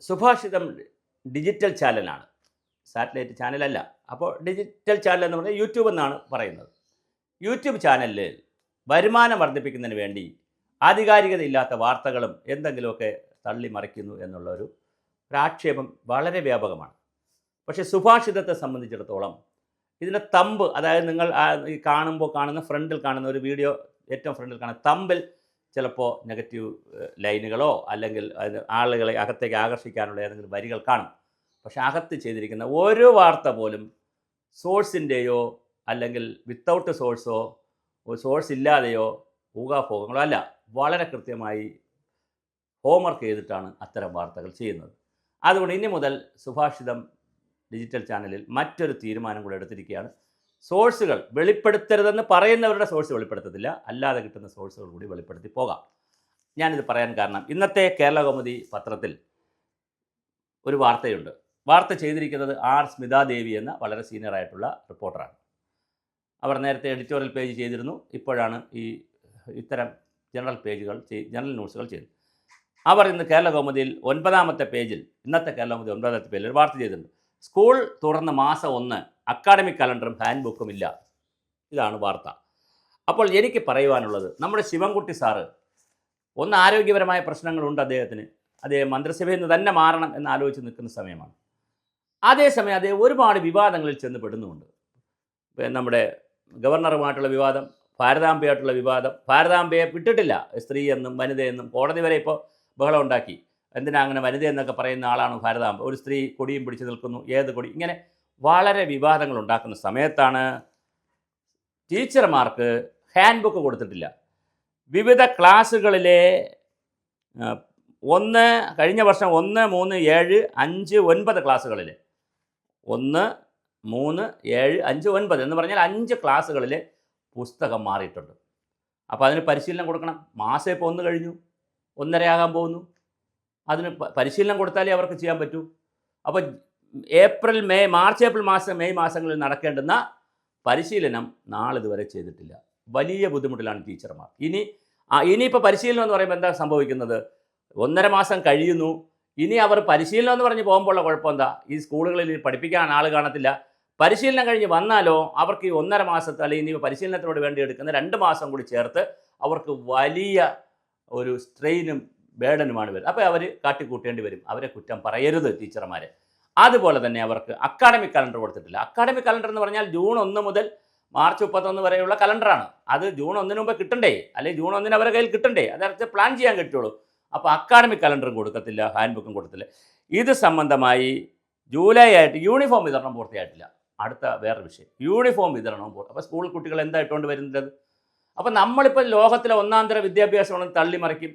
സുഭാഷിതം digital ചാനലാണ്, satellite ചാനലല്ല. അപ്പോൾ digital channel എന്ന് പറഞ്ഞാൽ യൂട്യൂബ് എന്നാണ് പറയുന്നത്. യൂട്യൂബ് ചാനലിൽ വരുമാനം വർദ്ധിപ്പിക്കുന്നതിന് വേണ്ടി ആധികാരികതയില്ലാത്ത വാർത്തകളും എന്തെങ്കിലുമൊക്കെ തള്ളിമറിക്കുന്നു എന്നുള്ളൊരു ആക്ഷേപം വളരെ വ്യാപകമാണ്. പക്ഷേ സുഭാഷിതത്തെ സംബന്ധിച്ചിടത്തോളം ഇതിൻ്റെ തമ്പ്, അതായത് നിങ്ങൾ ഈ കാണുന്ന ഫ്രണ്ടിൽ കാണുന്ന ഒരു വീഡിയോ, ഏറ്റവും ഫ്രണ്ടിൽ കാണുന്ന തമ്പിൽ ചിലപ്പോൾ നെഗറ്റീവ് ലൈനുകളോ അല്ലെങ്കിൽ ആളുകളെ അകത്തേക്ക് ആകർഷിക്കാനുള്ള ഏതെങ്കിലും വരികൾ കാണും. പക്ഷേ അകത്ത് ചെയ്തിരിക്കുന്ന ഒരു വാർത്ത പോലും സോഴ്സിൻ്റെയോ അല്ലെങ്കിൽ വിത്തൗട്ട് സോഴ്സോ സോഴ്സ് ഇല്ലാതെയോ ഊഹാഭോഗങ്ങളോ അല്ല. വളരെ കൃത്യമായി ഹോംവർക്ക് ചെയ്തിട്ടാണ് അത്തരം വാർത്തകൾ ചെയ്യുന്നത്. അതുകൊണ്ട് ഇനി മുതൽ സുഭാഷിതം ഡിജിറ്റൽ ചാനലിൽ മറ്റൊരു തീരുമാനം കൂടെ എടുത്തിരിക്കുകയാണ്. സോഴ്സുകൾ വെളിപ്പെടുത്തരുതെന്ന് പറയുന്നവരുടെ സോഴ്സ് വെളിപ്പെടുത്തത്തില്ല, അല്ലാതെ കിട്ടുന്ന സോഴ്സുകൾ കൂടി വെളിപ്പെടുത്തി പോകാം. ഞാനിത് പറയാൻ കാരണം, ഇന്നത്തെ കേരളകൗമുദി പത്രത്തിൽ ഒരു വാർത്തയുണ്ട്. വാർത്ത ചെയ്തിരിക്കുന്നത് ആർ സ്മിതാദേവി എന്ന വളരെ സീനിയറായിട്ടുള്ള റിപ്പോർട്ടറാണ്. അവർ നേരത്തെ എഡിറ്റോറിയൽ പേജ് ചെയ്തിരുന്നു, ഇപ്പോഴാണ് ഇത്തരം ജനറൽ ന്യൂസുകൾ ചെയ്തത്. അവർ ഇന്ന് കേരളകൗമുദിയിൽ 9ാമത്തെ പേജിൽ, ഇന്നത്തെ കേരളകൗമുദി 9ാമത്തെ പേജിൽ ഒരു വാർത്ത ചെയ്തിട്ടുണ്ട്. സ്കൂൾ തുറന്ന് മാസം 1 അക്കാഡമിക് കലണ്ടറും ഹാൻഡ് ബുക്കും ഇല്ല. ഇതാണ് വാർത്ത. അപ്പോൾ എനിക്ക് പറയുവാനുള്ളത്, നമ്മുടെ ശിവൻകുട്ടി സാറ് ഒന്ന് ആരോഗ്യപരമായ പ്രശ്നങ്ങളുണ്ട് അദ്ദേഹത്തിന്. അദ്ദേഹം മന്ത്രിസഭയിൽ നിന്ന് തന്നെ മാറണം എന്ന് ആലോചിച്ച് നിൽക്കുന്ന സമയമാണ്. അതേസമയം അദ്ദേഹം ഒരുപാട് വിവാദങ്ങളിൽ ചെന്ന് പെടുന്നുമുണ്ട്. നമ്മുടെ ഗവർണറുമായിട്ടുള്ള വിവാദം, ഭാരതാംബയായിട്ടുള്ള വിവാദം. ഭാരതാംബയെ വിട്ടിട്ടില്ല, സ്ത്രീ എന്നും വനിതയെന്നും. കോടതി വരെ ഇപ്പോൾ ബഹളം ഉണ്ടാക്കി. എന്തിനാ അങ്ങനെ വനിത എന്നൊക്കെ പറയുന്ന ആളാണ് ഭാരതാംബ? ഒരു സ്ത്രീ കൊടിയും പിടിച്ച് നിൽക്കുന്നു, ഏത് കൊടി? ഇങ്ങനെ വളരെ വിവാദങ്ങൾ ഉണ്ടാക്കുന്ന സമയത്താണ് ടീച്ചർമാർക്ക് ഹാൻഡ് ബുക്ക് കൊടുത്തിട്ടില്ല. വിവിധ ക്ലാസ്സുകളിലെ കഴിഞ്ഞ വർഷം 1, 3, 7, 5, 9 ക്ലാസ്സുകളിൽ 1, 3, 7, 5, 9 എന്ന് പറഞ്ഞാൽ 5 ക്ലാസ്സുകളിലെ പുസ്തകം മാറിയിട്ടുണ്ട്. അപ്പോൾ അതിന് പരിശീലനം കൊടുക്കണം. മാസം ഇപ്പോൾ 1 കഴിഞ്ഞു, 1.5 ആകാൻ പോകുന്നു. അതിന് പരിശീലനം കൊടുത്താലേ അവർക്ക് ചെയ്യാൻ പറ്റൂ. അപ്പോൾ മാർച്ച് ഏപ്രിൽ മെയ് മാസങ്ങളിൽ നടക്കേണ്ടുന്ന പരിശീലനം നാളിതുവരെ ചെയ്തിട്ടില്ല. വലിയ ബുദ്ധിമുട്ടിലാണ് ടീച്ചർമാർ. ഇനിയിപ്പോൾ പരിശീലനം എന്ന് പറയുമ്പോൾ എന്താ സംഭവിക്കുന്നത്? 1.5 മാസം കഴിയുന്നു. ഇനി അവർ പരിശീലനം എന്ന് പറഞ്ഞ് പോകുമ്പോഴുള്ള കുഴപ്പം എന്താ? ഈ സ്കൂളുകളിൽ പഠിപ്പിക്കാൻ ആൾ കാണത്തില്ല. പരിശീലനം കഴിഞ്ഞ് വന്നാലോ അവർക്ക് ഈ 1.5 മാസത്തെ അല്ലെങ്കിൽ ഇനി പരിശീലനത്തിനോട് വേണ്ടി എടുക്കുന്ന 2 മാസം കൂടി ചേർത്ത് അവർക്ക് വലിയ ഒരു സ്ട്രെയിനും ബേഡനുമാണ് വരുന്നത്. അപ്പോൾ അവർ കാട്ടിക്കൂട്ടേണ്ടി വരും. അവരെ കുറ്റം പറയരുത് ടീച്ചർമാരെ. അതുപോലെ തന്നെ അവർക്ക് അക്കാഡമിക് കലണ്ടർ കൊടുത്തിട്ടില്ല. അക്കാഡമിക് കലണ്ടർ എന്ന് പറഞ്ഞാൽ ജൂൺ 1 മുതൽ മാർച്ച് 31 വരെയുള്ള കലണ്ടറാണ്. അത് ജൂൺ 1 മുമ്പ് കിട്ടണ്ടേ, അല്ലെങ്കിൽ ജൂൺ 1 അവരുടെ കയ്യിൽ കിട്ടണ്ടേ, അതനുസരിച്ച് പ്ലാൻ ചെയ്യാൻ കിട്ടുള്ളൂ. അപ്പോൾ അക്കാഡമിക് കലണ്ടറും കൊടുക്കത്തില്ല, ഹാൻഡ് ബുക്കും കൊടുത്തില്ല. ഇത് സംബന്ധമായി ജൂലൈ ആയിട്ട് യൂണിഫോം വിതരണം പൂർത്തിയായിട്ടില്ല. അടുത്ത വേറൊരു വിഷയം, യൂണിഫോം വിതരണവും അപ്പോൾ സ്കൂൾ കുട്ടികൾ എന്താ ഇട്ടുകൊണ്ട് വരുന്നത്? അപ്പോൾ നമ്മളിപ്പോൾ ലോകത്തിലെ 1-ാം തര വിദ്യാഭ്യാസമാണെന്ന് തള്ളിമറിക്കും.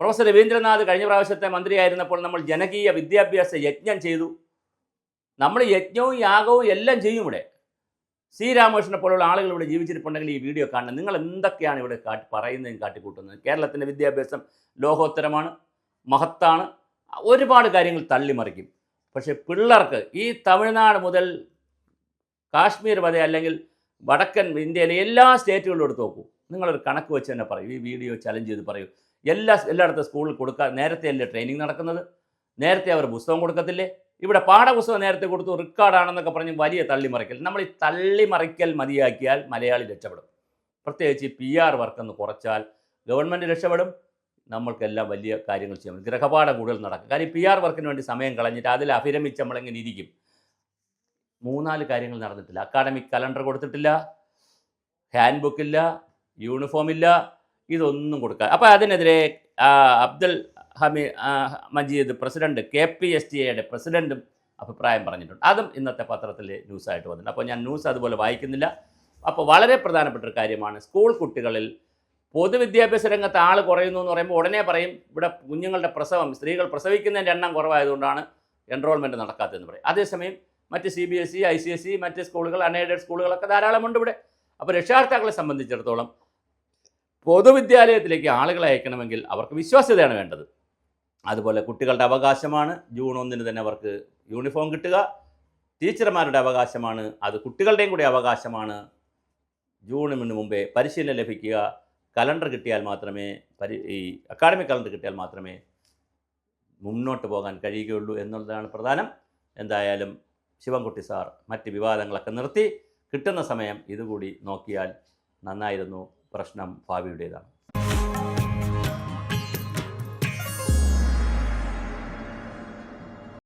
പ്രൊഫസർ രവീന്ദ്രനാഥ് കഴിഞ്ഞ പ്രാവശ്യത്തെ മന്ത്രിയായിരുന്നപ്പോൾ നമ്മൾ ജനകീയ വിദ്യാഭ്യാസ യജ്ഞം ചെയ്തു. നമ്മൾ യജ്ഞവും യാഗവും എല്ലാം ചെയ്യും. ഇവിടെ സി രാമകൃഷ്ണനെ പോലുള്ള ആളുകൾ ഇവിടെ ജീവിച്ചിരിപ്പുണ്ടെങ്കിൽ ഈ വീഡിയോ കാണണം. നിങ്ങൾ എന്തൊക്കെയാണ് ഇവിടെ പറയുന്നതും കാട്ടിക്കൂട്ടുന്നത്? കേരളത്തിൻ്റെ വിദ്യാഭ്യാസം ലോകോത്തരമാണ്, മഹത്താണ്. ഒരുപാട് കാര്യങ്ങൾ തള്ളിമറിക്കും. പക്ഷേ പിള്ളേർക്ക് ഈ തമിഴ്നാട് മുതൽ കാശ്മീർ വരെ അല്ലെങ്കിൽ വടക്കൻ ഇന്ത്യയിലെ എല്ലാ സ്റ്റേറ്റുകളിലും എടുത്ത് നോക്കൂ. നിങ്ങളൊരു കണക്ക് വെച്ച് തന്നെ പറയൂ, ഈ വീഡിയോ ചലഞ്ച് ചെയ്ത് പറയൂ. എല്ലായിടത്തും സ്കൂളിൽ നേരത്തെ അല്ലേ ട്രെയിനിങ് നടക്കുന്നത്? നേരത്തെ അവർ പുസ്തകം കൊടുക്കത്തില്ലേ? ഇവിടെ പാഠപുസ്തകം നേരത്തെ കൊടുത്തു, റെക്കോർഡാണെന്നൊക്കെ പറഞ്ഞ് വലിയ തള്ളിമറിക്കൽ. നമ്മൾ ഈ തള്ളിമറിക്കൽ മതിയാക്കിയാൽ മലയാളി രക്ഷപ്പെടും. പ്രത്യേകിച്ച് PR വർക്കെന്ന് കുറച്ചാൽ ഗവൺമെൻറ് രക്ഷപ്പെടും. നമ്മൾക്കെല്ലാം വലിയ കാര്യങ്ങൾ ചെയ്യാൻ പറ്റും. ഗൃഹപാഠം കൂടുതൽ നടക്കും. കാര്യം PR വർക്കിന് വേണ്ടി സമയം കളഞ്ഞിട്ട് അതിൽ അഭിരമിച്ച് നമ്മളെങ്ങനെ ഇരിക്കും? 3-4 കാര്യങ്ങൾ നടന്നിട്ടില്ല. അക്കാഡമിക് കലണ്ടർ കൊടുത്തിട്ടില്ല, ഹാൻഡ് ബുക്കില്ല, യൂണിഫോം ഇല്ല, ഇതൊന്നും കൊടുക്കുക. അപ്പോൾ അതിനെതിരെ അബ്ദുൽ മജീദ് പ്രസിഡന്റ്, KPSTA പ്രസിഡന്റും അഭിപ്രായം പറഞ്ഞിട്ടുണ്ട്. അതും ഇന്നത്തെ പത്രത്തിലെ ന്യൂസായിട്ട് വന്നിട്ടുണ്ട്. അപ്പോൾ ഞാൻ ന്യൂസ് അതുപോലെ വായിക്കുന്നില്ല. അപ്പോൾ വളരെ പ്രധാനപ്പെട്ട ഒരു കാര്യമാണ്, സ്കൂൾ കുട്ടികളിൽ പൊതുവിദ്യാഭ്യാസ രംഗത്ത് ആൾ കുറയുന്നു എന്ന് പറയുമ്പോൾ ഉടനെ പറയും ഇവിടെ കുഞ്ഞുങ്ങളുടെ പ്രസവം, സ്ത്രീകൾ പ്രസവിക്കുന്നതിൻ്റെ എണ്ണം കുറവായതുകൊണ്ടാണ് എൻറോൾമെൻറ്റ് നടക്കാത്തതെന്ന് പറയും. അതേസമയം മറ്റ് CBSE, ICSE, മറ്റ് സ്കൂളുകൾ, അൺഎയ്ഡഡ് സ്കൂളുകളൊക്കെ ധാരാളമുണ്ട് ഇവിടെ. അപ്പോൾ രക്ഷാകർത്താക്കളെ സംബന്ധിച്ചിടത്തോളം പൊതുവിദ്യാലയത്തിലേക്ക് ആളുകളെ അയക്കണമെങ്കിൽ അവർക്ക് വിശ്വാസ്യതയാണ് വേണ്ടത്. അതുപോലെ കുട്ടികളുടെ അവകാശമാണ് ജൂൺ 1 തന്നെ അവർക്ക് യൂണിഫോം കിട്ടുക. ടീച്ചർമാരുടെ അവകാശമാണ്, അത് കുട്ടികളുടെയും കൂടി അവകാശമാണ്. ജൂണിന് മുമ്പേ പരിശീലനം ലഭിക്കുക. കലണ്ടർ കിട്ടിയാൽ മാത്രമേ, ഈ അക്കാഡമിക് കലണ്ടർ കിട്ടിയാൽ മാത്രമേ മുന്നോട്ട് പോകാൻ കഴിയുകയുള്ളൂ എന്നുള്ളതാണ് പ്രധാനം. എന്തായാലും ശിവൻകുട്ടി സാർ മറ്റ് വിവാദങ്ങളൊക്കെ നിർത്തി കിട്ടുന്ന സമയം ഇതുകൂടി നോക്കിയാൽ നന്നായിരുന്നു. പ്രശ്നം ഭാവിയുടേതാണ്.